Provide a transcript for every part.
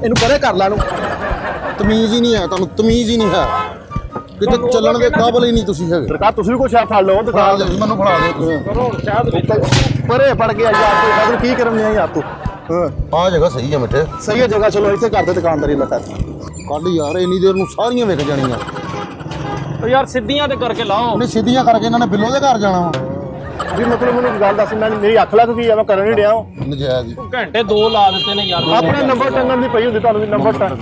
ਇਹਨੂੰ ਪਰੇ ਕਰ ਲਾ ਇਹਨੂੰ। ਤਮੀਜ਼ ਹੀ ਨਹੀਂ ਹੈ ਤੁਹਾਨੂੰ, ਤਮੀਜ਼ ਹੀ ਨਹੀਂ ਹੈ, ਕਿਤੇ ਚੱਲਣ ਦੇ ਕਾਬਲ ਹੀ ਨਹੀਂ ਤੁਸੀਂ ਹੈਗੇ। ਸਰਕਾਰ ਤੁਸੀਂ ਵੀ ਕੁਛ ਫੜ ਲਓ ਦੁਕਾਨ ਦੇ, ਮੈਨੂੰ ਫੜਾ ਦਿਓ ਕਰੋ ਸ਼ਾਇਦ ਪਰੇ ਫੜ ਕੇ ਆ ਯਾਰ ਤੂੰ ਕੀ ਕਰਨ ਆ ਯਾਰ ਤੂੰ। ਆਹ ਜਗ੍ਹਾ ਸਹੀ ਹੈ ਮਿੱਠੇ, ਸਹੀ ਹੈ ਜਗ੍ਹਾ, ਚਲੋ ਇੱਥੇ ਕਰਦੇ ਦੁਕਾਨਦਾਰੀ ਮੈਂ ਕਰ ਕੱਢ ਯਾਰ, ਇੰਨੀ ਦੇਰ ਨੂੰ ਸਾਰੀਆਂ ਵਿਕ ਜਾਣੀਆਂ। ਯਾਰ ਸਿੱਧੀਆਂ ਤੇ ਕਰਕੇ ਲਾਓ। ਨਹੀਂ ਸਿੱਧੀਆਂ ਕਰਕੇ ਇਹਨਾਂ ਨੇ ਬਿੱਲੋ ਦੇ ਘਰ ਜਾਣਾ ਵਾ। ਵੀ ਮਤਲਬ ਮੈਨੂੰ ਗੱਲ ਦੱਸ, ਮੈਂ ਮੇਰੀ ਅੱਖ ਲੱਗ ਗਈ ਆ, ਮੈਂ ਕਰਨ ਨਹੀਂ ਡਿਆ। ਨਜਾਇਜ਼ ਘੰਟੇ 2 ਲਾ ਦਿੱਤੇ ਨੇ ਯਾਰ। ਆਪਣਾ ਨੰਬਰ ਟੰਗਣ ਦੀ ਪਈ ਹੁੰਦੀ ਤੁਹਾਨੂੰ ਵੀ ਨੰਬਰ ਟੰਗ।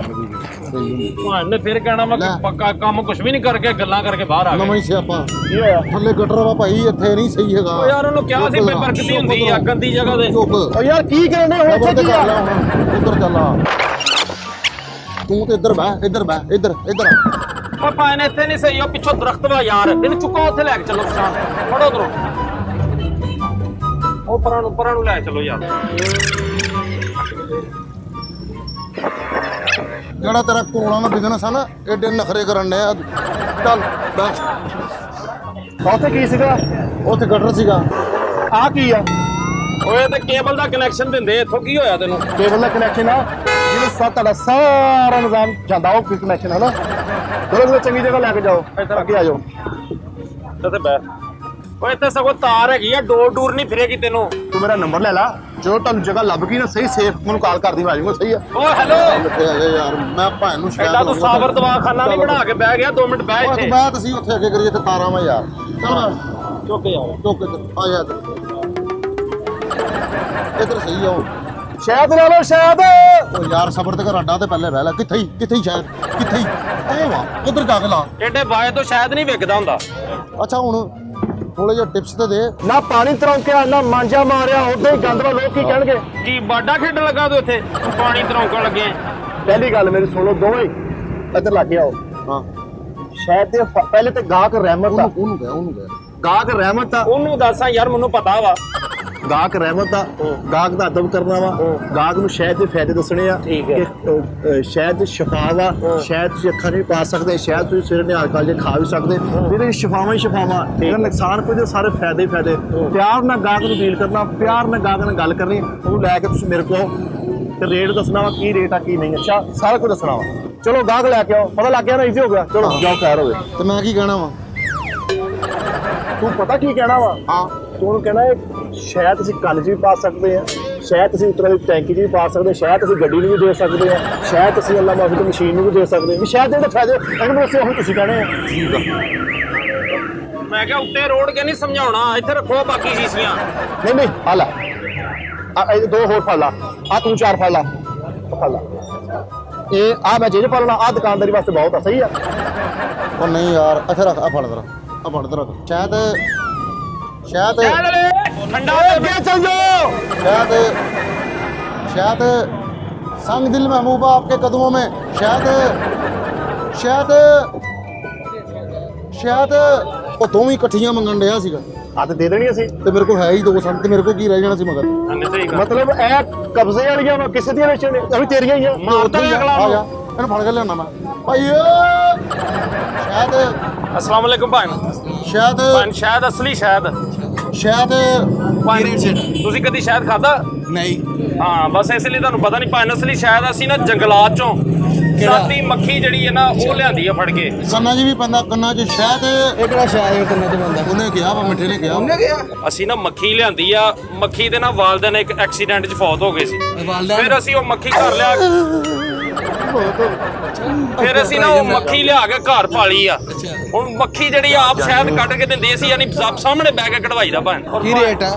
ਭਾਣੇ ਫਿਰ ਕਹਿਣਾ ਵਾ ਕਿ ਪੱਕਾ ਕੰਮ ਕੁਝ ਵੀ ਨਹੀਂ ਕਰਕੇ ਗੱਲਾਂ ਕਰਕੇ ਬਾਹਰ ਆ ਗਏ। ਨਵਾਂ ਹੀ ਸਿਆਪਾ ਕੀ ਹੋਇਆ? ਥੱਲੇ ਗਟਰ ਵਾ ਭਾਈ, ਇੱਥੇ ਨਹੀਂ ਸਹੀ ਹੈਗਾ। ਓ ਯਾਰ ਉਹਨੂੰ ਕਿਹਾ ਸੀ ਬਰਕਤੀ ਹੁੰਦੀ ਆ ਗੰਦੀ ਜਗ੍ਹਾ ਤੇ। ਓ ਯਾਰ ਕੀ ਕਰਨੇ ਹੁਣ ਇੱਥੇ ਕੀ ਆ? ਉੱਧਰ ਚੱਲ ਆ ਤੂੰ ਤੇ ਇੱਧਰ ਬਹਿ, ਇੱਧਰ ਬਹਿ, ਇੱਧਰ ਇੱਧਰ ਓ ਭਾਣੇ ਇੱਥੇ ਨਹੀਂ ਸਹੀ, ਉਹ ਪਿੱਛੋਂ ਦਰਖਤ ਵਾ ਯਾਰ, ਇਹਨੂੰ ਚੁੱਕੋ ਉੱਥੇ ਲੈ ਕੇ ਚੱਲੋ ਪਛਾਣ ਫੜੋ ਉਧਰੋਂ। ਉਹ ਪਰਾਂ ਨੂੰ ਲੈ ਚਲੋ ਯਾਰ। ਜਿਹੜਾ ਤੇਰਾ ਕੋਲਾਂ ਦਾ ਬਿਜ਼ਨਸ ਆ ਨਾ, ਏਡੇ ਨਖਰੇ ਕਰਨ ਡਿਆ। ਚੱਲ ਬਹਿ। ਉੱਥੇ ਕੀ ਸੀਗਾ? ਉੱਥੇ ਗਟਰ ਸੀਗਾ। ਆ ਕੀ ਆ? ਓਏ ਤੇ ਕੇਬਲ ਦਾ ਕਨੈਕਸ਼ਨ ਦਿੰਦੇ, ਇੱਥੋਂ ਕੀ ਹੋਇਆ ਤੈਨੂੰ? ਕੇਬਲ ਦਾ ਕਨੈਕਸ਼ਨ ਆ ਜਿਹਨੂੰ ਤੁਹਾਡਾ ਸਾਰਾ ਨਿਜ਼ਾਮ ਜਾਂਦਾ, ਉਹ ਕਨੈਕਸ਼ਨ ਹੈ ਨਾ। ਚਲੋ ਚੰਗੀ ਜਗ੍ਹਾ ਲੈ ਕੇ ਜਾਓ, ਇੱਧਰ ਅੱਗੇ ਆ ਜਾਓ। ਇੱਥੇ ਬੈ। ਓਏ ਇੱਥੇ ਸਗੋਂ ਤਾਰ ਹੈਗੀ ਆ, ਡੋਰ ਨਹੀਂ ਫਿਰੇਗੀ ਤੈਨੂੰ। ਤੂੰ ਮੇਰਾ ਨੰਬਰ ਲੈ ਲਾ, ਜਦੋਂ ਤੁਹਾਨੂੰ ਜਗ੍ਹਾ ਲੱਭ ਗਈ ਨਾ ਸਹੀ ਸੇਫ, ਮੈਨੂੰ ਕਾਲ ਕਰਦੀ ਮੈਂ ਆ ਜਾਊਂਗਾ। ਸਹੀ ਆ? ਓ ਹੈਲੋ ਯਾਰ ਮੈਂ ਭੈਣ ਨੂੰ ਸ਼ਿਕਾਇਤ ਐਡਾ ਤੂੰ ਸਾਬਰ ਦਵਾਖਾਨਾ ਨਹੀਂ ਬਣਾ ਕੇ ਬਹਿ ਗਿਆ। 2 ਮਿੰਟ ਬਹਿ ਇੱਥੇ। ਤੂੰ ਬਾਤ ਅਸੀਂ ਉੱਥੇ ਅੱਗੇ ਕਰੀਏ ਤੇ ਤਾਰਾਂ ਵਾ ਯਾਰ। ਚੱਲ ਚੁੱਕ ਯਾਰ, ਟੋਕ ਆ ਜਾ ਇੱਧਰ ਸਹੀ ਆ। ਸ਼ਾਇਦ ਲੈ ਲਓ ਸ਼ਾਇਦ। ਉਹ ਯਾਰ ਸਬਰ ਤੇ ਕਰ, ਅੱਡਾ ਤੇ ਪਹਿਲੇ ਰਹਿ ਲੈ। ਕਿੱਥੇ ਹੀ ਸ਼ਾਇਦ, ਕਿੱਥੇ ਹੀ ਇਹ ਵਾ, ਉਧਰ ਜਾ ਕੇ ਲਾ। ਏਡੇ ਬਾਏ ਤੋਂ ਸ਼ਾਇਦ ਨਹੀਂ ਵਿਕਦਾ ਹੁੰਦਾ। ਅੱਛਾ ਹੁਣ ਥੋੜੇ ਜਿਹਾ ਟਿਪਸ ਤੇ ਦੇ। ਨਾ ਪਾਣੀ ਤਰੌਂਕਿਆ ਨਾ ਮਾਂਜਾ ਮਾਰਿਆ, ਉਦਾਂ ਹੀ ਗੰਦ ਵਾ। ਲੋਕ ਕੀ ਕਹਿਣਗੇ? ਕੀ ਬਾਡਾ ਖੇਡਣ ਲੱਗਾ ਤੂੰ ਇੱਥੇ, ਪਾਣੀ ਤਰੌਂਕਣ ਲੱਗੇ? ਪਹਿਲੀ ਗੱਲ ਮੇਰੀ ਸੁਣ ਲਓ ਦੋਵੇਂ, ਇੱਧਰ ਲੱਗ ਗਿਆ। ਹਾਂ ਸ਼ਾਇਦ ਤੇ ਪਹਿਲੇ ਤੇ ਗਾਹਕ ਰਹਿਮਤ ਆ। ਉਹਨੂੰ ਗਿਆ ਗਾਹਕ ਰਹਿਮਤ ਆ। ਉਹਨੂੰ ਦੱਸਾਂ ਯਾਰ, ਮੈਨੂੰ ਪਤਾ ਵਾ। ਗਾਹਕ ਰਹਿਮਤ ਆ, ਗਾਹਕ ਦਾ ਅਦਬ ਕਰਨਾ ਵਾ। ਗਾਹਕ ਨੂੰ ਸ਼ਾਇਦ ਦੇ ਫਾਇਦੇ ਦੱਸਣੇ ਆ। ਠੀਕ ਹੈ। ਸ਼ਾਇਦ ਸ਼ਫਾ ਵਾ, ਸ਼ਾਇਦ ਤੁਸੀਂ ਅੱਖਾਂ ਨਹੀਂ ਪਾ ਸਕਦੇ, ਸ਼ਾਇਦ ਤੁਸੀਂ ਸਵੇਰੇ ਨਿਹਾਲ ਕਾਲਜੇ ਖਾ ਵੀ ਸਕਦੇ। ਇਹਦੇ ਸ਼ਫਾਵਾਂ ਹੀ ਸ਼ਫਾਵਾਂ, ਇਹਦਾ ਨੁਕਸਾਨ ਕੋਈ, ਸਾਰੇ ਫਾਇਦੇ ਹੀ ਫਾਇਦੇ। ਪਿਆਰ ਨਾਲ ਗਾਹਕ ਨੂੰ ਡੀਲ ਕਰਨਾ, ਪਿਆਰ ਨਾਲ ਗਾਹਕ ਨਾਲ ਗੱਲ ਕਰਨੀ, ਉਹਨੂੰ ਲੈ ਕੇ ਤੁਸੀਂ ਮੇਰੇ ਕੋਲ ਆਓ ਤੇ ਰੇਟ ਦੱਸਣਾ ਵਾ, ਕੀ ਰੇਟ ਆ ਕੀ ਨਹੀਂ। ਅੱਛਾ ਸਾਰਾ ਕੁਝ ਦੱਸਣਾ ਵਾ। ਚਲੋ ਗਾਹਕ ਲੈ ਕੇ ਆਓ, ਪਤਾ ਲੱਗ ਗਿਆ ਨਾ, ਈਜ਼ੀ ਹੋ ਗਿਆ। ਚਲੋ ਜਾਓ ਤਿਆਰ ਹੋਵੇ। ਤੇ ਮੈਂ ਕੀ ਕਹਿਣਾ ਵਾ? ਤੂੰ ਪਤਾ ਕੀ ਕਹਿਣਾ ਵਾ? ਹਾਂ ਤੂੰ ਉਹਨੂੰ ਕਹਿਣਾ ਸ਼ਾਇਦ ਅਸੀਂ ਕੰਨ 'ਚ ਵੀ ਪਾ ਸਕਦੇ ਆ, ਸ਼ਾਇਦ ਅਸੀਂ ਉਤਰਾ ਦੀ ਟੈਂਕੀ 'ਚ ਵੀ ਪਾ ਸਕਦੇ, ਸ਼ਾਇਦ ਅਸੀਂ ਗੱਡੀ ਨੂੰ ਵੀ ਦੇ ਸਕਦੇ ਆ, ਸ਼ਾਇਦ ਅਸੀਂ ਅੱਲਾ ਮਾਫੀ ਤੋਂ ਮਸ਼ੀਨ ਨੂੰ ਵੀ ਦੇ ਸਕਦੇ ਆ। ਸ਼ਾਇਦ ਜਿਹੜੇ ਫਾਇਦੇ ਇਹਨੂੰ ਅਸੀਂ ਉਹੀ ਤੁਸੀਂ ਕਹਿਣੇ ਆ। ਠੀਕ ਆ। ਮੈਂ ਕਿਹਾ ਉੱਤੇ ਰੋਡ ਕੇ ਨਹੀਂ ਸਮਝਾਉਣਾ, ਇੱਥੇ ਰੱਖੋ ਬਾਕੀ ਸ਼ੀਸ਼ੀਆਂ। ਨਹੀਂ ਆ ਲੈ, ਇਹ 2 ਹੋਰ ਫੜ ਲਾ, ਆ ਤੂੰ 4 ਫੜ ਲਾ, ਫੜ ਲਾ। ਇਹ ਆ ਮੈਂ ਜਿਹੜੇ ਪਾਲਣਾ, ਆ ਦੁਕਾਨਦਾਰੀ ਵਾਸਤੇ ਬਹੁਤ ਆ। ਸਹੀ ਆ? ਉਹ ਨਹੀਂ ਯਾਰ, ਇੱਥੇ ਰੱਖ, ਆ ਫੜ ਦਰ, ਆ ਫੜ ਦਰ। ਸ਼ਾਇਦ ਠੰਡਾ ਅੱਗੇ ਚੱਲ ਜਾਓ। शायद संग दिल महबूबा आपके कदमों में, शायद ਉਹ ਦੋਵੇਂ ਇਕੱਠੀਆਂ ਮੰਗਣ ਡਿਆ ਸੀਗਾ। ਆ ਤੇ ਦੇ ਦੇਣੀ ਅਸੀਂ, ਤੇ ਮੇਰੇ ਕੋਲ ਹੈ ਹੀ 2 ਸੰਗ, ਤੇ ਮੇਰੇ ਕੋਲ ਕੀ ਰਹਿ ਜਾਣਾ ਸੀ ਮਗਰ। ਮਤਲਬ ਇਹ ਕਬਜ਼ੇ ਵਾਲੀਆਂ ਵਾ, ਕਿਸੇ ਦੀਆਂ ਵੇਚਣ ਨੇ, ਤੇਰੀਆਂ ਹੀ ਆ। ਮਾਰਦਾ ਅਗਲਾ ਆ ਜਾ, ਇਹਨੂੰ ਫੜ ਕੇ ਲਿਆਉਣਾ ਮੈਂ ਭਾਈ। ਸ਼ਾਇਦ अस्सलाम वालेकुम भाई। ਸ਼ਾਇਦ ਸ਼ਾਇਦ ਅਸਲੀ ਸ਼ਾਇਦ ਤੁਸੀਂ ਕਦੀ ਸ਼ਾਇਦ ਖਾਦਾ? ਨਹੀਂ। ਹਾਂ ਬਸ ਇਸ ਲਈ ਤੁਹਾਨੂੰ ਪਤਾ ਨਹੀਂ। ਭਾਈ ਅਸਲੀ ਸ਼ਾਇਦ ਅਸੀਂ ਨਾ ਜੰਗਲਾਤ ਚੋਂ ਸਾਡੀ ਮੱਖੀ ਜਿਹੜੀ ਹੈ ਨਾ ਉਹ ਲਿਆਂਦੀ ਆ ਫੜ ਕੇ। ਕੰਨਾਂ 'ਚ ਵੀ ਪੈਂਦਾ, ਕੰਨਾਂ 'ਚ ਸ਼ਾਇਦ। ਇਹ ਕਿਹੜਾ ਸ਼ਾਇਦ ਕੰਨਾਂ 'ਚ ਪੈਂਦਾ? ਉਹਨੇ ਕਿਹਾ ਵਾ, ਮਿੱਠੇ ਨੇ ਕਿਹਾ। ਅਸੀਂ ਨਾ ਮੱਖੀ ਲਿਆਂਦੀ ਆ, ਮੱਖੀ ਦੇ ਨਾ ਵਾਲਦਨ ਇੱਕ ਐਕਸੀਡੈਂਟ 'ਚ ਫੌਤ ਹੋ ਗਏ ਸੀ। ਫਿਰ ਅਸੀਂ ਉਹ ਮੱਖੀ ਘਰ ਲਿਆ, ਫਿਰ ਅਸੀਂ ਨਾ ਉਹ ਮੱਖੀ ਲਿਆ ਕੇ ਘਰ ਪਾਲੀ ਆ। ਹੁਣ ਮੱਖੀ ਜਿਹੜੀ ਆਪ ਸ਼ਾਇਦ ਕੱਢ ਕੇ ਦਿੰਦੀ ਸੀ, ਯਾਨੀ ਸਾਹਮਣੇ ਬਹਿ ਕੇ ਕਢਵਾਈ ਦਾ ਭਾਂ। ਕੀ ਰੇਟ ਆ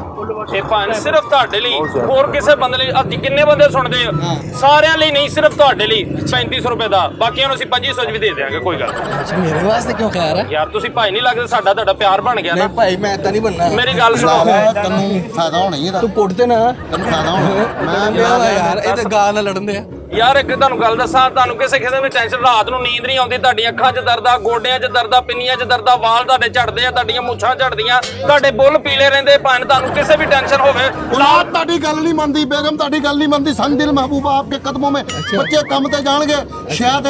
ਇਹ ਭਾਂ? ਸਿਰਫ ਤੁਹਾਡੇ ਲਈ, ਹੋਰ ਕਿਸੇ ਬੰਦੇ ਲਈ। ਅੱਜ ਕਿੰਨੇ ਬੰਦੇ ਸੁਣਦੇ ਆ? ਸਾਰਿਆਂ ਲਈ ਨਹੀਂ, ਸਿਰਫ ਤੁਹਾਡੇ ਲਈ 3500 ਰੁਪਏ ਦਾ। ਬਾਕੀਆਂ ਨੂੰ ਅਸੀਂ 2500 ਚ ਵੀ ਦੇ ਦਿਆਂਗੇ, ਕੋਈ ਗੱਲ। ਅੱਛਾ ਮੇਰੇ ਵਾਸਤੇ ਕਿਉਂ ਖੈਰ ਹੈ ਯਾਰ ਤੁਸੀਂ ਭਾਈ ਨਹੀਂ ਲੱਗਦੇ, ਸਾਡਾ ਤੁਹਾਡਾ ਪਿਆਰ ਬਣ ਗਿਆ ਨਾ। ਨਹੀਂ ਭਾਈ ਮੈਂ ਤਾਂ ਨਹੀਂ ਬੰਨਾ। ਮੇਰੀ ਗੱਲ ਸੁਣੋ, ਤੈਨੂੰ ਫਾਇਦਾ ਹੋਣਾ ਹੀ ਇਹਦਾ। ਤੂੰ ਪੁੱਟ ਤੇ ਨਾ, ਤੈਨੂੰ ਫਾਇਦਾ ਹੋਣਾ। ਮੈਂ ਯਾਰ ਇਹ ਤਾਂ ਗਾਲ ਨਾਲ ਲੜਨ ਦੇ ਆ। ਯਾਰ ਇੱਕ ਤੁਹਾਨੂੰ ਗੱਲ ਦੱਸਾਂ, ਤੁਹਾਨੂੰ ਕਿਸੇ ਵੀ ਟੈਨਸ਼ਨ, ਰਾਤ ਨੂੰ ਨੀਂਦ ਨਹੀਂ ਆਉਂਦੀ, ਤੁਹਾਡੀਆਂ ਅੱਖਾਂ 'ਚ ਦਰਦ ਆ, ਗੋਡਿਆਂ 'ਚ ਦਰਦ ਆ, ਪਿੰਨੀਆਂ 'ਚ ਦਰਦ ਆ, ਵਾਲ ਤੁਹਾਡੇ ਝੜਦੇ ਆ, ਤੁਹਾਡੀਆਂ ਮੁੱਛਾਂ ਝੜਦੀਆਂ, ਤੁਹਾਡੇ ਬੁੱਲ ਪੀਲੇ ਰਹਿੰਦੇ। ਭਾਵੇਂ ਤੁਹਾਨੂੰ ਕਿਸੇ ਵੀ ਟੈਨਸ਼ਨ ਹੋਵੇ, ਔਲਾਦ ਤੁਹਾਡੀ ਗੱਲ ਨਹੀਂ ਮੰਨਦੀ, ਬੇਗਮ ਤੁਹਾਡੀ ਗੱਲ ਨਹੀਂ ਮੰਨਦੀ। ਸੰਗ ਦਿਲ महबूबा आपके कदमों में। ਬੱਚੇ ਕੰਮ ਤੇ ਜਾਣਗੇ। ਸ਼ਾਇਦ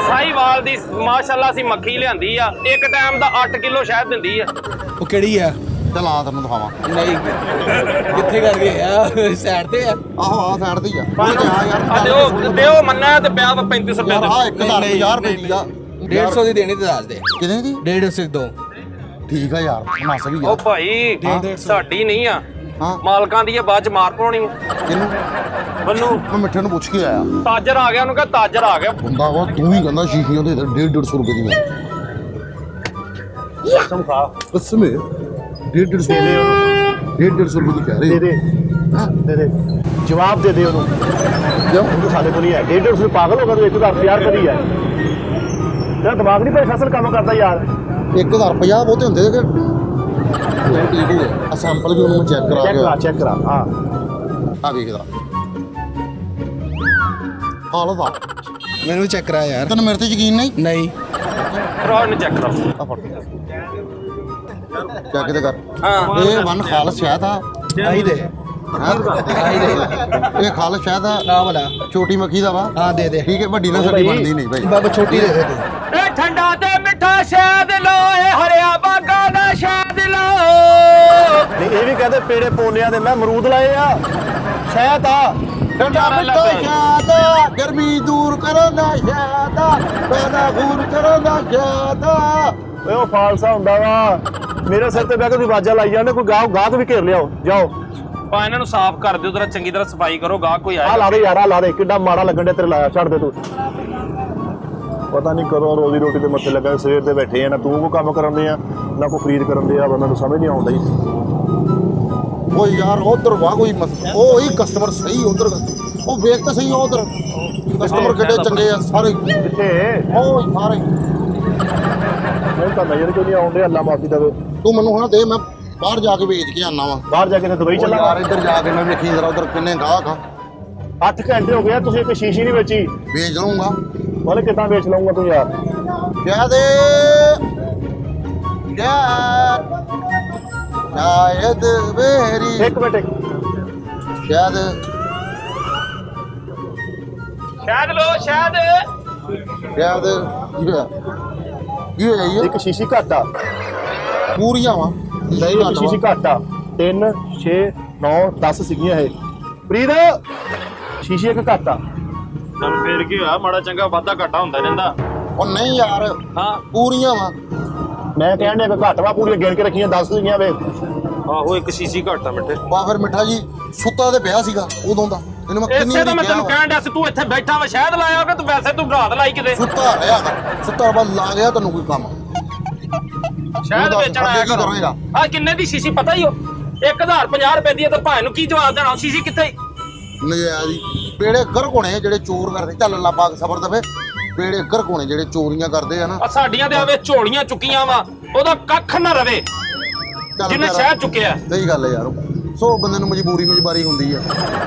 ਸਾਹੀਵਾਲ ਦੀ ਮਾਸ਼ਾਅੱਲਾ ਅਸੀਂ ਮੱਖੀ ਲਿਆਂਦੀ ਆ, ਇੱਕ ਟਾਈਮ ਦਾ 8 ਕਿਲੋ ਸ਼ਹਿਦ ਦਿੰਦੀ ਆ। ਉਹ ਕਿਹੜੀ ਆ? ਚੱਲ ਆ ਤੈਨੂੰ ਦਿਖਾਵਾਂ। ਨਹੀਂ ਕਿੱਥੇ ਕਰ ਗਏ ਆ ਸਾਈਡ ਤੇ ਆ ਆਹੋ ਆ ਸਾਈਡ ਤੇ ਹੀ ਆ ਦਿਓ ਮੰਨਿਆ ਤੇ ਪਿਆ 3500 ਰੁਪਏ ਯਾਰ ਆ 1050 ਰੁਪਏ ਦੀ ਆ 150 ਦੀ ਦੇਣੀ ਤੇ ਦੱਸ ਦੇ ਕਿੰਨੇ ਦੀ 150 ਦੋ ਠੀਕ ਆ ਯਾਰ ਨਸ ਵੀ ਉਹ ਭਾਈ ਸਾਡੀ ਨਹੀਂ ਆ ਹਾਂ ਮਾਲਕਾਂ ਦੀ ਆ ਬਾਅਦ ਚ ਮਾਰ ਪਾਉਣੀ ਕਿਹਨੂੰ ਬੰਨੂ ਮੈਂ ਮਿੱਠੇ ਨੂੰ ਪੁੱਛ ਕੇ ਆਇਆ ਤਾਜਰ ਆ ਗਿਆ ਉਹਨੂੰ ਕਹ ਤਾਜਰ ਆ ਗਿਆ ਹੁੰਦਾ ਵਾ ਤੂੰ ਹੀ ਕਹਿੰਦਾ ਸ਼ੀਸ਼ੀਆਂ ਦੇ 150 ਰੁਪਏ ਦੀ ਕਸਮ ਖਾ ਕਸਮ 150 ਦੇ ਉਹਨੂੰ 150 ਰੁਪਏ ਦੀ ਕਹਿ ਦੇ ਰਹੇ ਦੇ ਹਾਂ ਦੇ ਦੇ ਜਵਾਬ ਦੇ ਦੇ ਉਹਨੂੰ ਕਿਉਂ ਉਹ ਸਾਡੇ ਕੋਲ ਹੀ ਹੈ 150 ਪਾਗਲ ਹੋ ਗਿਆ ਤੂੰ 1050 ਕਦੀ ਹੈ ਤੇਰਾ ਦਿਮਾਗ ਨਹੀਂ ਭਾਈ ਫਸਲ ਕੰਮ ਕਰਦਾ ਯਾਰ 1050 ਬਹੁਤੇ ਹੁੰਦੇ ਕਿ ਠੀਕ ਹੈ ਆ ਸੈਂਪਲ ਵੀ ਉਹਨੂੰ ਮੈਂ ਚੈੱਕ ਕਰਾ ਚੈੱਕ ਕਰਾ ਹਾਂ ਆ ਵੇਖਦਾ ਹਾਲ ਦਾ ਮੈਨੂੰ ਚੈੱਕ ਕਰਾ ਯਾਰ ਤੈਨੂੰ ਮੇਰੇ ਤੇ ਯਕੀਨ ਨਹੀਂ ਨਹੀਂ ਕਰਾਓ ਇਹਨੂੰ ਚੈੱਕ ਕਰਾਓ ਆ ਫੜ ਚੈੱਕ ਤੇ ਕਰ ਹਾਂ ਇਹ ਵਨ ਖਾਲਸ ਸ਼ਾਇਦ ਆ ਆਈ ਦੇ ਹਾਂ ਆਈ ਦੇ ਇਹ ਖਾਲਸ ਸ਼ਾਇਦ ਆ ਆ ਵਾਲਾ ਛੋਟੀ ਮੱਖੀ ਦਾ ਵਾ ਹਾਂ ਦੇ ਦੇ ਠੀਕ ਹੈ ਵੱਡੀ ਨਾ ਸਾਡੀ ਬਣਦੀ ਨਹੀਂ ਭਾਈ ਬਾਬਾ ਛੋਟੀ ਦੇ ਦੇ ਤੂੰ ਇਹ ਠੰਡਾ ਤੇ ਮਿੱਠਾ ਸ਼ਹਿਦ ਲੋ ਇਹ ਹਰਿਆ ਬਾਗਾ ਦਾ ਸ਼ਹਿਦ ਲੋ ਨਹੀਂ ਇਹ ਵੀ ਕਹਦੇ ਪੇੜੇ ਪੋਨਿਆਂ ਦੇ ਮੈਂ ਅਮਰੂਦ ਲਾਏ ਆ ਸ਼ਾਇਦ ਆ ਠੰਡਾ ਮਿੱਠਾ ਸ਼ਾਇਦ ਗਰਮੀ ਦੂਰ ਕਰਨ ਦਾ ਸ਼ਾਇਦ ਪੈਦਾ ਖੂਨ ਕਰਨ ਦਾ ਸ਼ਾਇਦ ਓਏ ਉਹ ਫਾਲਸਾ ਹੁੰਦਾ ਵਾ ਮੇਰੇ ਸਿਰ ਤੇ ਬਹਿ ਕੇ ਤੁਸੀਂ ਆਵਾਜ਼ਾਂ ਲਾਈ ਜਾਂਦੇ ਕੋਈ ਗਾਹਕ ਵੀ ਘੇਰ ਲਿਆਓ ਜਾਓ ਪਾ ਇਹਨਾਂ ਨੂੰ ਸਾਫ਼ ਕਰ ਦਿਓ ਜਰਾ ਚੰਗੀ ਤਰ੍ਹਾਂ ਸਫਾਈ ਕਰੋ ਗਾਹ ਕੋਈ ਆ ਆਏ ਲਾ ਦੇ ਯਾਰ ਆ ਲਾ ਦੇ ਕਿੱਡਾ ਮਾੜਾ ਲੱਗਣ ਡਿਆ ਤੇਰੇ ਲਾਇਆ ਛੱਡ ਦੇ ਤੂੰ ਪਤਾ ਨਹੀਂ ਕਦੋਂ ਰੋਜ਼ੀ ਰੋਟੀ ਦੇ ਮੱਥੇ ਲੱਗਾ ਸਵੇਰ ਤੇ ਬੈਠੇ ਆ ਨਾ ਤੂੰ ਕੋ ਕੰਮ ਕਰਨ ਦੇ ਆ ਨਾ ਕੋ ਖਰੀਦ ਕਰਨ ਦੇ ਆ ਬੰਦਾ ਨੂੰ ਸਮਝ ਨਹੀਂ ਆਉਂਦਾ ਜੀ ਉਹ ਯਾਰ ਉਧਰ ਵਾ ਕੋਈ ਉਹ ਹੀ ਕਸਟਮਰ ਸਹੀ ਉਧਰ ਉਹ ਵੇਖ ਤਾਂ ਸਹੀ ਉਧਰ ਕਸਟਮਰ ਕਿੱਡੇ ਚੰਗੇ ਆ ਸਾਰੇ ਕਿੱਥੇ ਉਹ ਹੀ ਸਾਰੇ ਨਹੀਂ ਤਾਂ ਨਜ਼ਰ ਕਿਉਂ ਨਹੀਂ ਆਉਂਦੇ ਅੱਲਾ ਮਾਫੀ ਦੇਵੇ ਤੂੰ ਮੈਨੂੰ ਹੁਣ ਦੇ ਮੈਂ ਬਾਹਰ ਜਾ ਕੇ ਵੇਚ ਕੇ ਆਣਾ ਵਾ ਬਾਹਰ ਜਾ ਕੇ ਤੇ ਦੁਬਈ ਚੱਲਾਂਗਾ ਯਾਰ ਇੱਧਰ ਜਾ ਕੇ ਮੈਂ ਵੇਖੀ ਜਰਾ ਉਧਰ ਕਿੰਨੇ ਗਾਹਕ ਆ 8 ਘੰਟੇ ਹੋ ਗਏ ਤੁਸੀਂ ਇੱਕ ਸ਼ੀਸ਼ੀ ਨਹੀਂ ਵੇਚੀ ਵੇਚ ਲਊਂਗਾ ਬੋਲੇ ਕਿੱਦਾਂ ਵੇਚ ਲਊਂਗਾ ਤੂੰ ਯਾਰ ਸ਼ਾਇਦ ਸ਼ਾਇਦ ਮੇਰੀ ਇੱਕ ਮਿੰਟ ਸ਼ਾਇਦ ਸ਼ਹਿਦ ਲੋ ਸ਼ਹਿਦ ਸ਼ਾਇਦ ਕੀ ਹੋਇਆ ਜੀ ਇੱਕ ਸ਼ੀਸ਼ੀ ਘੱਟ ਆ ਪੂਰੀਆਂ ਵਾ ਨਹੀਂ ਇੱਕ ਸ਼ੀਸ਼ੀ ਘੱਟ ਆ 3 6 9 10 ਸੀਗੀਆਂ ਇਹ ਪ੍ਰੀਤ ਸ਼ੀਸ਼ੀ ਇੱਕ ਘੱਟ ਆ ਚੱਲ ਫੇਰ ਕੀ ਹੋਇਆ ਮਾੜਾ ਚੰਗਾ ਵਾਧਾ ਘਾਟਾ ਹੁੰਦਾ ਰਹਿੰਦਾ ਉਹ ਨਹੀਂ ਯਾਰ ਹਾਂ ਪੂਰੀਆਂ ਵਾ ਮੈਂ ਕਹਿਣ ਡਿਆ ਕਿ ਘੱਟ ਵਾ ਪੂਰੀਆਂ ਗਿਣ ਕੇ ਰੱਖੀਆਂ 10 ਸੀਗੀਆਂ ਵੇ ਆਹੋ ਇੱਕ ਸੀਸੀ ਘਾਟਾ ਮਿੱਠੇ ਬਾ ਫਿਰ ਮਿੱਠਾ ਜੀ ਸੁੱਤਾ ਤੇ ਪਿਆ ਸੀਗਾ ਉਦੋਂ ਦਾ ਇਹਨੂੰ ਮੈਂ ਕਿੰਨੀ ਇਸੇ ਤਾਂ ਵਾਰੀ ਮੈਂ ਕਿਹਾ ਤੈਨੂੰ ਕਹਿਣ ਡਿਆ ਸੀ ਤੂੰ ਇੱਥੇ ਬੈਠਾ ਵਾ ਸ਼ਹਿਦ ਲਾਇਆ ਕਿ ਤੂੰ ਵੈਸੇ ਤੂੰ ਰਾਤ ਲਾਈ ਕਿਤੇ ਸੁੱਤਾ ਰਿਹਾ ਸੁੱਤਾ ਬਾਅਦ ਲਾ ਗਿਆ ਤੈਨੂੰ ਕੋਈ ਕੰਮ ਸ਼ਹਿਦ ਦੱਸ, ਵੇਚਣ ਆਇਆ ਅੱਗੇ ਕੀ ਕਰੇਗਾ? ਆ ਕਿੰਨੇ ਦੀ ਸ਼ੀਸ਼ੀ ਪਤਾ ਹੀ ਹੋ 1050 ਰੁਪਏ ਦੀ ਹੈ ਤੇ ਭਾਵੇਂ ਨੂੰ ਕੀ ਜਵਾਬ ਦੇਣਾ ਸ਼ੀਸ਼ੀ ਕਿੱਥੇ ਨਜਾਇਜ਼ ਜੀ ਬੇੜੇ ਗਰਕੋਣੇ ਜਿਹੜੇ ਚੋਰ ਕਰਦੇ ਚੱਲ ਅੱਲਾ ਪਾਕ ਸਬਰ ਦਵੇ ਬੇੜੇ ਗਰਕੋਣੇ ਜਿਹੜੇ ਚੋਰੀਆਂ ਕਰਦੇ ਆ ਨਾ ਆ ਸਾਡੀਆਂ ਤੇ ਆਵੇ ਝੋਲੀਆਂ ਚੁੱਕੀਆਂ ਵਾ ਉਹਦਾ ਕੱਖ ਨਾ ਰਵੇ ਚੱਲ ਜਿਹਨੇ ਫਿਰ, ਸ਼ਹਿਦ ਚੁੱਕਿਆ ਸਹੀ ਗੱਲ ਹੈ ਯਾਰ ਸੋ ਬੰਦੇ ਨੂੰ ਮਜਬੂਰੀ ਹੁੰਦੀ ਆ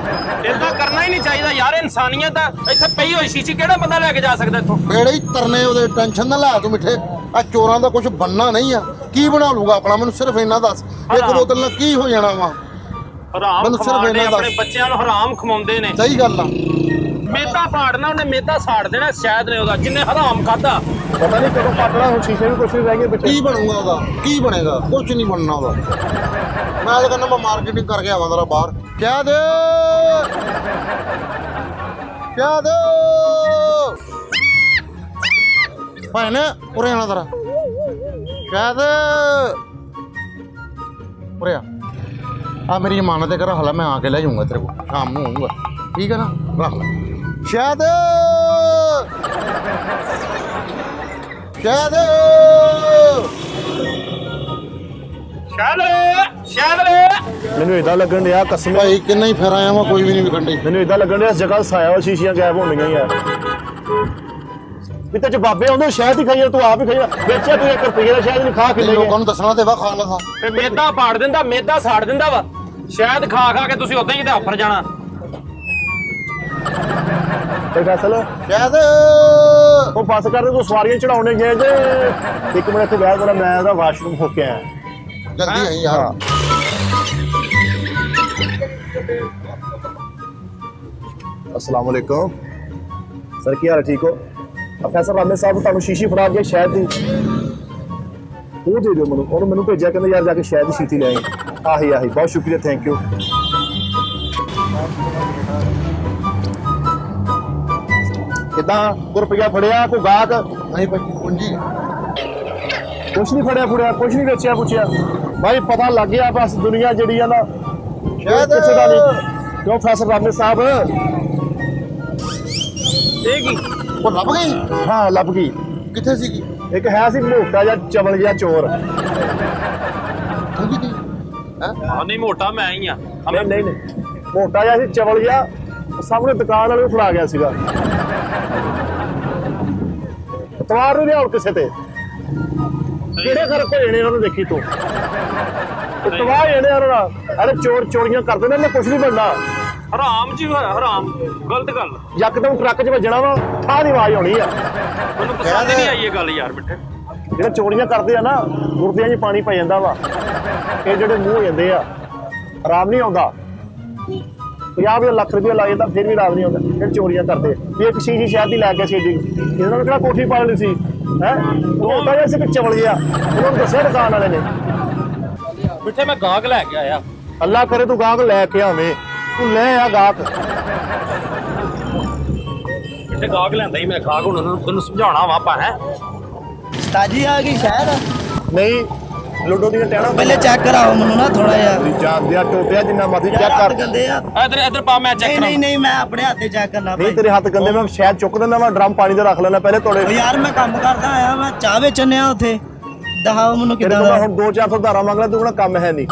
ਇਦਾਂ ਕਰਨਾ ਹੀ ਨਹੀਂ ਚਾਹੀਦਾ ਯਾਰ ਇਨਸਾਨੀਅਤ ਆ ਇੱਥੇ ਪਈ ਹੋਈ ਸ਼ੀਸ਼ੀ ਕਿਹੜਾ ਬੰਦਾ ਲੈ ਕੇ ਜਾ ਸਕਦਾ ਇੱਥੋਂ ਬੇੜੇ ਹੀ ਤਰਨੇ ਉਹਦੇ ਟੈਨਸ਼ਨ ਨਾ ਲੈ ਤੂੰ ਮਿੱਠੇ ਆ ਚੋਰਾਂ ਦਾ ਕੁਝ ਬੰਨਾ ਨਹੀਂ ਆ ਕੀ ਬਣਾ ਲੂਗਾ ਆਪਣਾ ਮੈਨੂੰ ਸਿਰਫ ਇੰਨਾ ਦੱਸ ਇੱਕ ਬੋਤਲ ਨਾਲ ਕੀ ਹੋ ਜਾਣਾ ਵਾ ਹਰਾਮ ਮੈਨੂੰ ਸਿਰਫ ਖਵਾਉਂਦੇ ਇੰਨਾ ਆਪਣੇ ਦੱਸ। ਬੱਚਿਆਂ ਨੂੰ ਹਰਾਮ ਖਵਾਉਂਦੇ ਨੇ ਸਹੀ ਗੱਲ ਆ ਮੇਦਾ ਪਾੜਨਾ ਉਹਨੇ ਮੇਦਾ ਸਾੜ ਦੇਣਾ ਸ਼ਾਇਦ ਨੇ ਉਹਦਾ ਜਿੰਨੇ ਹਰਾਮ ਖਾਦਾ ਪਤਾ ਨਹੀਂ ਕਦੋਂ ਪਟਣਾ ਹੁਣ ਸ਼ੀਸ਼ੇ ਵੀ ਕੁਛ ਨਹੀਂ ਰਹਿ ਗਏ ਪਿੱਛੇ ਕੀ ਬਣੂਗਾ ਉਹਦਾ ਕੀ ਬਣੇਗਾ ਕੁਝ ਨਹੀਂ ਬਣਨਾ ਉਹਦਾ ਮੈਂ ਤਾਂ ਕਹਿੰਦਾ ਮੈਂ ਮਾਰਕੀਟਿੰਗ ਕਰਕੇ ਆਵਾਂ ਜ਼ਰਾ ਬਾਹਰ ਕਿਆ ਦੇ ਭੈਣ ਉਰੇ ਆਣਾ ਜ਼ਰਾ ਕਿਆ ਦੇ ਉਰੇ ਆ ਮੇਰੀ ਜ਼ਮਾਨਤ ਤੇ ਕਰ ਹਲਾ ਮੈਂ ਆ ਕੇ ਲੈ ਜਾਊਂਗਾ ਤੇਰੇ ਕੋਲ ਸ਼ਾਮ ਨੂੰ ਆਊਂਗਾ ਠੀਕ ਹੈ ਨਾ ਰੱਖ ਲੈ ਸ਼ਾਇਦ ਮੈਨੂੰ ਇਦਾਂ ਲੱਗਣ ਡਿਆ ਕਸਮ ਭਾਈ ਕਿੰਨਾ ਹੀ ਫਿਰ ਆਇਆ ਵਾ ਕੋਈ ਵੀ ਨਹੀਂ ਵਿਕਣ ਡਈ ਮੈਨੂੰ ਇਦਾਂ ਲੱਗਣ ਡਿਆ ਇਸ ਜਗ੍ਹਾ ਸਾਇਆ ਵਾ ਸ਼ੀਸ਼ੀਆਂ ਗਾਇਬ ਹੋਣੀਆਂ ਯਾਰ ਵੀ ਤੇ ਚ ਬਾਬੇ ਆਉਂਦੇ ਸ਼ਾਇਦ ਹੀ ਖਾਈਆ ਤੂੰ ਆਪ ਹੀ ਖਾਈਆ ਵੇਚਿਆ ਤੂੰ 1 ਰੁਪਏ ਦਾ ਸ਼ਾਇਦ ਨਹੀਂ ਖਾ ਕੇ ਲੈ ਲੋਕਾਂ ਨੂੰ ਦੱਸਣਾ ਤੇ ਵਾ ਖਾ ਲਗਾ ਤੇ ਮੇਦਾ ਪਾੜ ਦਿੰਦਾ ਮੇਦਾ ਸਾੜ ਦਿੰਦਾ ਵਾ ਸ਼ਾਇਦ ਖਾ ਖਾ ਕੇ ਤੁਸੀਂ ਉਦਾਂ ਹੀ ਤੇ ਆਫਰ ਜਾਣਾ ਤੇ ਫੈਸਲ ਸ਼ਾਇਦ ਉਹ ਫਸ ਕਰਦੇ ਤੂੰ ਸਵਾਰੀਆਂ ਚੜਾਉਣੇ ਗਏ ਜੇ 1 ਮਿੰਟ ਇੱਥੇ ਬਹਿ ਜਰਾ ਮੈਂ ਉਹਦਾ ਵਾਸ਼ਰੂਮ ਹੋ ਕੇ ਆਇਆ ਜਲਦੀ ਆਈ ਯਾਰ अस्सलाम वालेकुम सर की हाल है ठीक हो फैसल रामे साहब ਤੁਹਾਨੂੰ ਸ਼ੀਸ਼ੀ ਫੜਾ ਕੇ ਸ਼ਾਇਦ ਦੀ ਉਹ ਦੇ ਦਿਓ ਮੈਨੂੰ। ਉਹਨੂੰ ਮੈਨੂੰ ਭੇਜਿਆ, ਕਹਿੰਦਾ ਯਾਰ ਜਾ ਕੇ ਸ਼ਾਇਦ ਛੇਤੀ ਲੈ ਆਈ। ਆਹੀ ਬਹੁਤ ਸ਼ੁਕਰੀਆ, ਥੈਂਕ ਯੂ। ਕਿੱਦਾਂ ਰੁਪਈਆ ਫੜਿਆ ਕੋਈ ਗਾਹਕ? ਨਹੀਂ ਭਾਈ ਪੂੰਜੀ ਕੁਛ ਨਹੀਂ ਫੜਿਆ ਕੁਛ ਨਹੀਂ ਵੇਚਿਆ ਪੁੱਛਿਆ ਭਾਈ। ਪਤਾ ਲੱਗ ਗਿਆ ਬਸ ਦੁਨੀਆ ਜਿਹੜੀ ਆ ਨਾ ਸ਼ਾਇਦ ਕਿਸੇ ਦਾ ਨਹੀਂ। ਕਿਉਂ ਫੈਸਲ ਰਾਮੇ ਸਾਹਿਬ? ਇਹ ਕੀ ਉਹ ਲੱਭ ਗਈ। ਹਾਂ ਲੱਭ ਗਈ। ਕਿੱਥੇ ਸੀਗੀ? ਇੱਕ ਹੈ ਸੀ ਮੋਟਾ ਜਿਹਾ ਚਵਲ ਜਿਹਾ ਚੋਰ। ਠੰਗੀ ਦੀ ਨਹੀਂ ਮੋਟਾ ਮੈਂ ਹੀ ਆ। ਨਹੀਂ ਮੋਟਾ ਜਿਹਾ ਸੀ ਚਵਲ ਜਿਹਾ, ਸਾਹਮਣੇ ਦੁਕਾਨ ਵਾਲੇ ਨੂੰ ਫੜਾ ਗਿਆ ਸੀਗਾ। ਤਵਾਰ ਨੂੰ ਲਿਆਓ ਕਿਸੇ ਤੇ। ਕਿਹੜੇ ਘਰ ਕੋਈ ਨੇ ਉਹਨੂੰ ਦੇਖੀ ਤੂੰ? ਤਵਾਹ ਇਹਨੇ ਉਹਨਾਂ ਅਰੇ ਚੋਰ ਚੋਰੀਆਂ ਕਰਦੇ ਨੇ, ਕੁਛ ਨਹੀਂ ਬਣਨਾ। ਹਰਾਮ ਜੀ ਹਰਾਮ, ਗਲਤ ਗੱਲ। ਯਕਦਮ ਟਰੱਕ 'ਚ ਵੱਜਣਾ ਵਾ, ਠਾਹ ਦੀ ਆਵਾਜ਼ ਆਉਣੀ ਆ। ਮੈਨੂੰ ਪਸੰਦ ਨਹੀਂ ਆਈ ਇਹ ਗੱਲ ਯਾਰ ਮਿੱਠੇ। ਜਿਹੜੇ ਚੋਰੀਆਂ ਕਰਦੇ ਆ ਨਾ, ਗੁਰਦਿਆਂ 'ਚ ਪਾਣੀ ਪੈ ਜਾਂਦਾ ਵਾ। ਇਹ ਜਿਹੜੇ ਮੂੰਹ ਹੋ ਜਾਂਦੇ ਆ, ਆਰਾਮ ਨਹੀਂ ਆਉਂਦਾ। 50 ਲੱਖ ਰੁਪਇਆ ਲੱਗ ਜਾਂਦਾ, ਫਿਰ ਵੀ ਆਰਾਮ ਨਹੀਂ ਆਉਂਦਾ। ਜਿਹੜੇ ਚੋਰੀਆਂ ਕਰਦੇ ਵੀ ਇੱਕ ਸ਼ੀਸ਼ੀ ਸ਼ਹਿਰ ਦੀ ਲੈ ਕੇ ਸੀ, ਇਹਨਾਂ ਨੂੰ ਕਿਹੜਾ ਕੋਠੀ ਪਾ ਲੈਣੀ ਸੀ ਹੈ? ਉਹ ਤਾਂ ਸੀ ਪਿੱਛੇ ਵੜ ਗਿਆ। ਉਹਨਾਂ ਨੂੰ ਦੱਸਿਆ ਦੁਕਾਨ ਵਾਲੇ ਨੇ। ਮਿੱਠੇ ਮੈਂ ਗਾਹਕ ਲੈ ਕੇ ਆਇਆ। ਅੱਲਾ ਕਰੇ ਤੂੰ ਗਾਹਕ ਲੈ ਕੇ ਆਵੇਂ, ਤੂੰ ਲੈ ਆ ਗਾਹਕ। ਮਿੱਠੇ ਗਾਹਕ ਲੈਂਦਾ ਹੀ ਮੈਂ ਗਾਹਕ ਹੁਣ ਉਹਨਾਂ ਨੂੰ ਸਮਝਾਉਣਾ ਵਾ ਆਪਾਂ। ਹੈ ਤਾਜੀ ਆ ਗਈ ਸ਼ਾਇਦ। ਨਹੀਂ ਲੁੱਡੋ ਦੀਆਂ ਟਹਿਣਾ ਪਹਿਲੇ ਚੈੱਕ ਕਰਾਓ ਮੈਨੂੰ ਨਾ ਥੋੜਾ ਜਿਹਾ। ਜਾਂਦਿਆ ਟੋਟਿਆ ਜਿੰਨਾ ਮਰਜ਼ੀ ਚੈੱਕ ਕਰ। ਗੰਦੇ ਆ। ਇੱਧਰ ਪਾ ਮੈਂ ਚੈੱਕ ਕਰਾਂ। ਨਹੀਂ ਮੈਂ ਆਪਣੇ ਹੱਥੇ ਚੈੱਕ ਕਰਨਾ ਨਹੀਂ ਤੇਰੇ ਹੱਥ ਗੰਦੇ, ਮੈਂ ਸ਼ਾਇਦ ਚੁੱਕ ਦਿੰਦਾ ਵਾ, ਡਰਮ ਪਾਣੀ ਦਾ ਰੱਖ ਲੈਣਾ ਪਹਿਲੇ ਤੋੜੇ। ਯਾਰ ਮੈਂ ਕੰਮ ਕਰਦਾ ਆਇਆ, ਮੈਂ ਚਾਹ ਵੇਚਣ ਆ ਉੱਥੇ। ਦਿਖਾਓ ਮੈਨੂੰ ਤੇਰੇ ਕਿੱਦਾਂ ਕੋਲ ਦਾ। ਹੁਣ 2-400 ਧਾਰਾ ਮੰਗ ਲੈ, ਤੂੰ ਕੋਲ ਕੰਮ ਹੈ ਨਹੀਂ।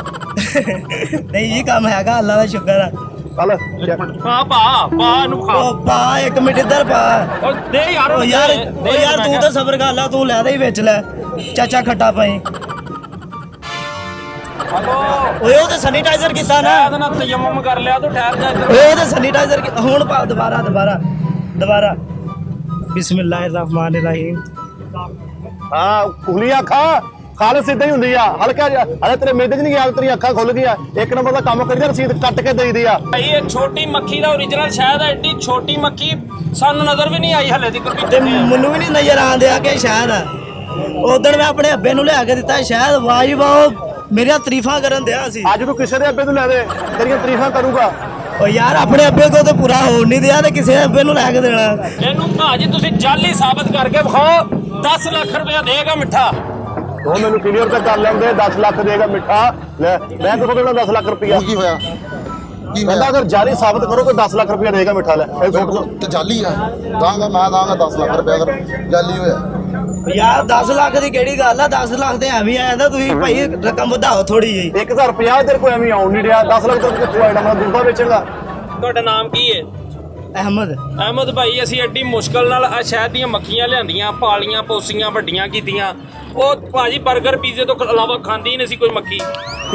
ਨਹੀਂ ਇਹ ਕੰਮ ਹੈਗਾ, ਅੱਲਾ ਦਾ ਸ਼ੁਕਰ ਆ। ਚੱਲ ਪਾ ਇਹਨੂੰ ਖਾ। ਉਹ ਪਾ ਇੱਕ ਮਿੰਟ ਇੱਧਰ ਪਾ। ਉਹ ਦੇ ਯਾਰ ਉਹ ਯਾਰ ਤੂੰ ਤਾਂ ਸਬਰ ਕਰ ਲਾ, ਤੂੰ ਲੈ ਦੇ ਹੀ ਵੇਚ ਲੈ। ਚਾਚਾ ਖੱਟਾ ਪਾਈ। ਓਏ ਉਹ ਤੇ ਸੈਨੀਟਾਈਜ਼ਰ ਕੀਤਾ ਨਾ। ਇਹਦੇ ਨਾਲ ਤਯਮਮ ਕਰ ਲਿਆ ਤੂੰ, ਠਹਿਰ ਜਾ ਇੱਧਰ। ਓਏ ਉਹ ਤੇ ਸੈਨੀਟਾਈਜ਼ਰ ਹੁਣ ਪਾ ਦੁਬਾਰਾ। ਬਿਸਮਿਲ੍ਲਾਹਿਰਰਹਿਮਾਨਿਰਰਹੀਮ। ਹਾਂ ਖੁੱਲੀਆਂ ਅੱਖਾਂ ਖਾਲਸ ਇਦਾਂ ਹੀ ਹੁੰਦੀ ਆ, ਹਲਕਾ ਜਿਹਾ। ਹਲੇ ਤੇਰੇ ਮੇਦੇ 'ਚ ਨਹੀਂ ਗਿਆ, ਤੇਰੀ ਅੱਖਾਂ ਖੁੱਲ ਗਈਆਂ। ਇੱਕ ਨੰਬਰ ਦਾ ਕੰਮ ਕਰੀ ਜਾ, ਰਸੀਦ ਕੱਟ ਕੇ ਦੇਈਦੀ ਆ। ਭਾਈ ਇਹ ਛੋਟੀ ਮੱਖੀ ਦਾ ਓਰੀਜਨਲ ਸ਼ਾਇਦ ਹੈ। ਐਡੀ ਛੋਟੀ ਮੱਖੀ ਸਾਨੂੰ ਨਜ਼ਰ ਵੀ ਨਹੀਂ ਆਈ ਹਲੇ ਦੀ। ਤੇ ਮੈਨੂੰ ਵੀ ਨਹੀਂ ਨਜ਼ਰ ਆਉਂਦਿਆ ਕਿ ਸ਼ਾਇਦ ਆ। ਉਦੋਂ ਮੈਂ ਆਪਣੇ ਅੱਬੇ ਨੂੰ ਲਿਆ ਕੇ ਦਿੱਤਾ ਸ਼ਾਇਦ। ਵਾਹ ਵਾਹ, ਮੇਰੀਆਂ ਤਾਰੀਫਾਂ ਕਰਨ ਦਿਆ ਸੀ। ਅੱਜ ਤੂੰ ਕਿਸੇ ਦੇ ਅੱਬੇ ਨੂੰ ਲੈ ਦੇ, ਤੇਰੀਆਂ ਤਾਰੀਫਾਂ ਕਰੂਗਾ। ਓ ਯਾਰ ਆਪਣੇ ਅੱਬੇ ਕੋ ਤੇ ਪੂਰਾ ਹੋਣ ਨਹੀਂ ਦਿਆ, ਤੇ ਕਿਸੇ ਅੱਬੇ ਨੂੰ ਲੈ ਕੇ ਦੇਣਾ। ਇਹਨੂੰ ਭਾਜੀ ਤੁਸੀਂ ਜਾਲੀ ਸਾਬਤ ਕਰਕੇ ਵਿਖਾਓ। 10 ਲੱਖ ਰੁਪਇਆ ਦੇਗਾ ਮਿੱਠਾ। ਉਹ ਮੈਨੂੰ ਕਲੀਅਰ ਤਾਂ ਕਰ ਲੈਂਦੇ। 10 ਲੱਖ ਦੇਗਾ ਮਿੱਠਾ। ਲੈ ਮੈਂ ਕਿਥੋਂ ਦੇਣਾ 10 ਲੱਖ ਰੁਪਇਆ? ਕੀ ਹੋਇਆ? ਕਹਿੰਦਾ ਅਗਰ ਜਾਲੀ ਸਾਬਤ ਕਰੋ ਕਿ 10 ਲੱਖ ਰੁਪਇਆ ਦੇਗਾ ਮਿੱਠਾ। ਲੈ ਇਹ ਸੁੱਟ ਦੋ। ਤੇ ਜਾਲੀ ਆ ਦਾਂਗਾ, ਮੈਂ ਦਾਂਗਾ 10 ਲੱਖ ਰੁਪਏ ਅਗਰ ਜਾਲੀ ਹੋਇਆ। ਯਾਰ 10 ਲੱਖ ਦੀ ਕਿਹੜੀ ਗੱਲ ਆ? 10 ਲੱਖ ਤੇ ਐਵੇਂ ਆਇਆ। ਤੁਸੀਂ ਭਾਈ ਰਕਮ ਵਧਾਓ ਥੋੜੀ ਜਿਹੀ। 1050 ਤੇਰੇ ਕੋਲ ਐਵੇਂ ਆਉਣ ਨਹੀਂ ਰਿਹਾ। 10 ਲੱਖ ਤੋਂ ਕਿੱਥੋਂ ਆਇਣਾ? ਮੈਂ ਦੂਸਰਾ ਵੇਚੇਗਾ। ਤੁਹਾਡਾ ਨਾਮ ਕੀ ਹੈ? ਅਹਿਮਦ ਭਾਈ। ਅਸੀਂ ਐਡੀ ਮੁਸ਼ਕਲ ਨਾਲ ਆ ਸ਼ਹਿਦ ਦੀਆਂ ਮੱਖੀਆਂ ਲਿਆਂਦੀਆਂ, ਪਾਲੀਆਂ ਪੋਸੀਆਂ, ਵੱਡੀਆਂ ਕੀਤੀਆਂ। ਉਹ ਭਾਜੀ 버ਗਰ ਪੀਜ਼ੇ ਤੋਂ ਇਲਾਵਾ ਖਾਂਦੀ ਨਹੀਂ ਸੀ ਕੋਈ ਮੱਖੀ।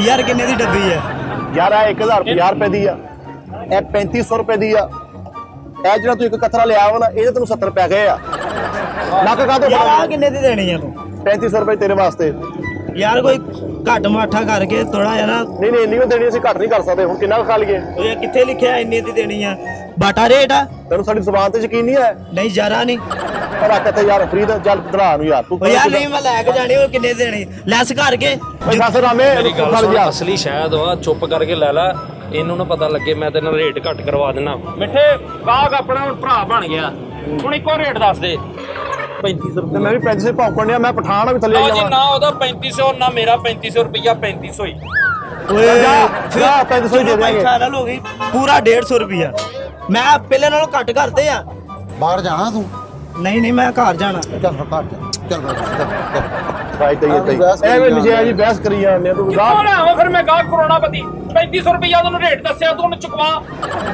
ਯਾਰ ਕਿੰਨੇ ਦੀ ਡੱਬੀ ਹੈ? ਯਾਰ ਇਹ 1050 ਰੁਪਏ ਦੀ ਆ, ਇਹ 3500 ਰੁਪਏ ਦੀ ਆ। ਇਹ ਜਿਹੜਾ ਤੂੰ ਇੱਕ ਕਤਰਾ ਲਿਆ ਵਾ ਨਾ, ਇਹਦੇ ਤੈਨੂੰ 70 ਪੈ ਗਏ ਆ। ਨੱਕ ਕਾ ਤੋਂ ਯਾਰ ਕਿੰਨੇ ਦੀ ਦੇਣੀ ਆ ਤੂੰ? 3500 ਰੁਪਏ ਤੇਰੇ ਵਾਸਤੇ। ਯਾਰ ਕੋਈ ਘੱਟ ਮਾਠਾ ਕਰਕੇ ਥੋੜਾ ਜਿਹਾ ਨਾ। ਨਹੀਂ ਇੰਨੀ ਦੇਣੀ, ਅਸੀਂ ਘੱਟ ਨਹੀਂ ਕਰ ਸਕਦੇ। ਹੁਣ ਕਿੰਨਾ ਖਾ ਲਈਏ? ਓਏ ਕਿੱਥੇ ਲਿਖਿਆ ਇੰਨੀ ਦੀ ਦੇਣੀ ਆ? ਬਾਟਾ ਰੇਟ ਆ। ਤੈਨੂੰ ਸਾਡੀ ਜ਼ੁਬਾਨ ਤੇ ਯਕੀਨ ਨਹੀਂ ਹੈ? ਨਹੀਂ ਜ਼ਰਾ ਨਹੀਂ। ਪਰ ਆ ਕਿੱਥੇ ਯਾਰ ਫਰੀਦ, ਚੱਲ ਦਰਾ ਨੂੰ ਯਾਰ ਤੂੰ। ਓ ਯਾਰ ਨਹੀਂ ਮੈਂ ਲੈ ਕੇ ਜਾਣੀ। ਉਹ ਕਿੰਨੇ ਦੀ ਦੇਣੀ? ਲੈਸ ਕਰਕੇ। ਓਏ ਖਾਸੇ ਰਾਮੇ ਅਸਲੀ ਸ਼ਹਿਦ ਵਾ, ਚੁੱਪ ਕਰਕੇ ਲੈ ਲੈ। ਇਹਨੂੰ ਨਾ ਪਤਾ ਲੱਗੇ ਮੈਂ ਤੈਨੂੰ ਰੇਟ ਘੱਟ ਕਰਵਾ ਦੇਣਾ। ਮਿੱਠੇ ਗਾਹਕ ਆਪਣਾ ਹੁਣ ਭਰਾ ਬਣ ਗਿਆ। ਹੁਣ ਇੱਕੋ ਰੇਟ ਦੱਸ ਦੇ। 3500 ਤੇ ਮੈਂ ਵੀ 3500 ਭੌਂਕਣ ਡਿਆ। ਮੈਂ ਪਠਾਨ ਵੀ ਥੱਲੇ ਜੀ ਨਾ ਉਹਦਾ 3500 ਨਾ ਮੇਰਾ 3500 ਰੁਪਇਆ 3500 ਹੀ। ਓਏ ਫਿਰ 3500 ਦੇ ਦੇਂਗੇ। ਫਾਈਨਲ ਹੋ ਗਈ ਪੂਰਾ 150 ਰੁਪਿਆ। ਮੈਂ ਪਹਿਲੇ ਨਾਲੋਂ ਘੱਟ ਕਰਤੇ ਆ। ਬਾਹਰ ਜਾਣਾ ਤੂੰ? ਨਹੀਂ ਮੈਂ ਘਰ ਜਾਣਾ। ਚੱਲ ਫਿਰ ਘਰ ਚੱਲ। ਭਾਈ ਤੇ ਐਵੇਂ ਨਜਾਇਜ਼ ਬਹਿਸ ਕਰੀ ਜਾਂਦੇ ਤੂੰ। ਕਿਉਂ ਨਾ ਆਵਾਂ ਫਿਰ ਮੈਂ ਗਾਹਕ ਕਰੋੜਾਪਤੀ। 3500 ਰੁਪਇਆ ਤੁਹਾਨੂੰ ਰੇਟ ਦੱਸਿਆ, ਤੂੰ ਉਹਨੂੰ ਚੁਕਵਾ।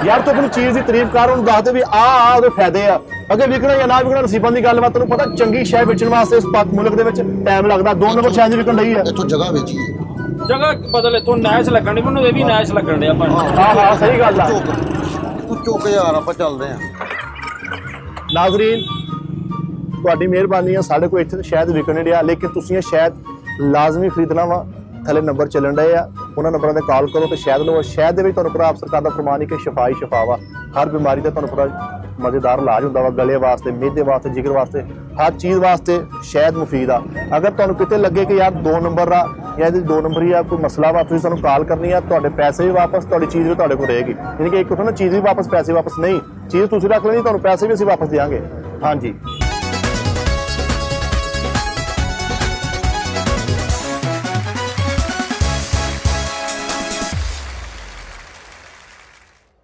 ਯਾਰ ਤੂੰ ਆਪਣੀ ਚੀਜ਼ ਦੀ ਤਾਰੀਫ ਕਰ, ਉਹਨੂੰ ਦੱਸ ਦੇ ਵੀ ਆ ਉਹਦੇ ਫਾਇਦੇ ਆ। ਅੱਗੇ ਵਿਕਣਾ ਜਾਂ ਨਾ ਵਿਕਣਾ ਨਸੀਬਾਂ ਦੀ ਗੱਲ ਵਾ। ਤੈਨੂੰ ਪਤਾ ਚੰਗੀ ਸ਼ੈ ਵੇਚਣ ਵਾਸਤੇ ਇਸ ਮੁਲਕ ਦੇ ਵਿੱਚ ਟਾਈਮ ਲੱਗਦਾ। 2 ਨੰਬਰ ਸ਼ੈ ਦੀ ਵਿਕਣ ਡਈ ਆ। ਇੱਥੋਂ ਜਗ੍ਹਾ ਵੇਚੀਏ। ਜਗ੍ਹਾ ਬਦਲ, ਇੱਥੋਂ ਨੈਸ਼ ਲੱਗਣ ਦੀ। ਮੈਨੂੰ ਇਹ ਵੀ ਨੈਸ਼ ਲੱਗਣ ਡਿਆ ਭਾਈ। ਹਾਂ ਸਹੀ ਗੱਲ ਆ। ਤੂੰ ਚੁੱਕ ਯਾਰ, ਆਪਾਂ ਚੱਲਦੇ ਆ। ਨਾਜ਼ਰੀਨ ਤੁਹਾਡੀ ਮਿਹਰਬਾਨੀ ਆ, ਸਾਡੇ ਕੋਲ ਇੱਥੇ ਸ਼ਾਇਦ ਵਿਕਣ ਨਹੀਂ ਰਿਹਾ, ਲੇਕਿਨ ਤੁਸੀਂ ਇਹ ਸ਼ਾਇਦ ਲਾਜ਼ਮੀ ਖਰੀਦਣਾ ਵਾ। ਥੱਲੇ ਨੰਬਰ ਚੱਲਣ ਡਏ ਆ, ਉਹਨਾਂ ਨੰਬਰਾਂ ਤੇ ਕਾਲ ਕਰੋ ਤੇ ਸ਼ਾਇਦ ਲਓ। ਸ਼ਾਇਦ ਦੇ ਵਿੱਚ ਤੁਹਾਨੂੰ ਪਤਾ ਆਪ ਸਰਕਾਰ ਦਾ ਫਰਮਾਨ ਹੈ ਕਿ ਸ਼ਿਫਾ ਹੀ ਸ਼ਿਫਾ ਵਾ। ਹਰ ਬਿਮਾਰੀ ਦਾ ਤੁਹਾਨੂੰ ਪਤਾ ਮਜ਼ੇਦਾਰ ਇਲਾਜ ਹੁੰਦਾ ਵਾ ਗਲੇ ਵਾਸਤੇ, ਮਿਹਦੇ ਵਾਸਤੇ, ਜਿਗਰ ਵਾਸਤੇ, ਹਰ ਚੀਜ਼ ਵਾਸਤੇ ਸ਼ਹਿਦ ਮੁਫੀਦ ਆ। ਅਗਰ ਤੁਹਾਨੂੰ ਕਿਤੇ ਲੱਗੇ ਕਿ ਯਾਰ 2 ਨੰਬਰ ਆ ਜਾਂ ਇਹਦੀ 2 ਨੰਬਰ ਹੀ ਆ ਕੋਈ ਮਸਲਾ ਵਾ, ਤੁਸੀਂ ਸਾਨੂੰ ਕਾਲ ਕਰਨੀ ਆ, ਤੁਹਾਡੇ ਪੈਸੇ ਵੀ ਵਾਪਸ, ਤੁਹਾਡੀ ਚੀਜ਼ ਵੀ ਤੁਹਾਡੇ ਕੋਲ ਰਹੇਗੀ। ਯਾਨੀ ਕਿ ਇੱਕ ਹੁੰਦਾ ਨਾ ਚੀਜ਼ ਵੀ ਵਾਪਸ ਪੈਸੇ ਵਾਪਸ, ਨਹੀਂ, ਚੀਜ਼ ਤੁਸੀਂ ਰੱਖ ਲੈਣੀ, ਤੁਹਾਨੂੰ ਪੈਸੇ ਵੀ ਅਸੀਂ ਵਾਪਸ ਦੇਵਾਂਗੇ। ਹਾਂਜੀ।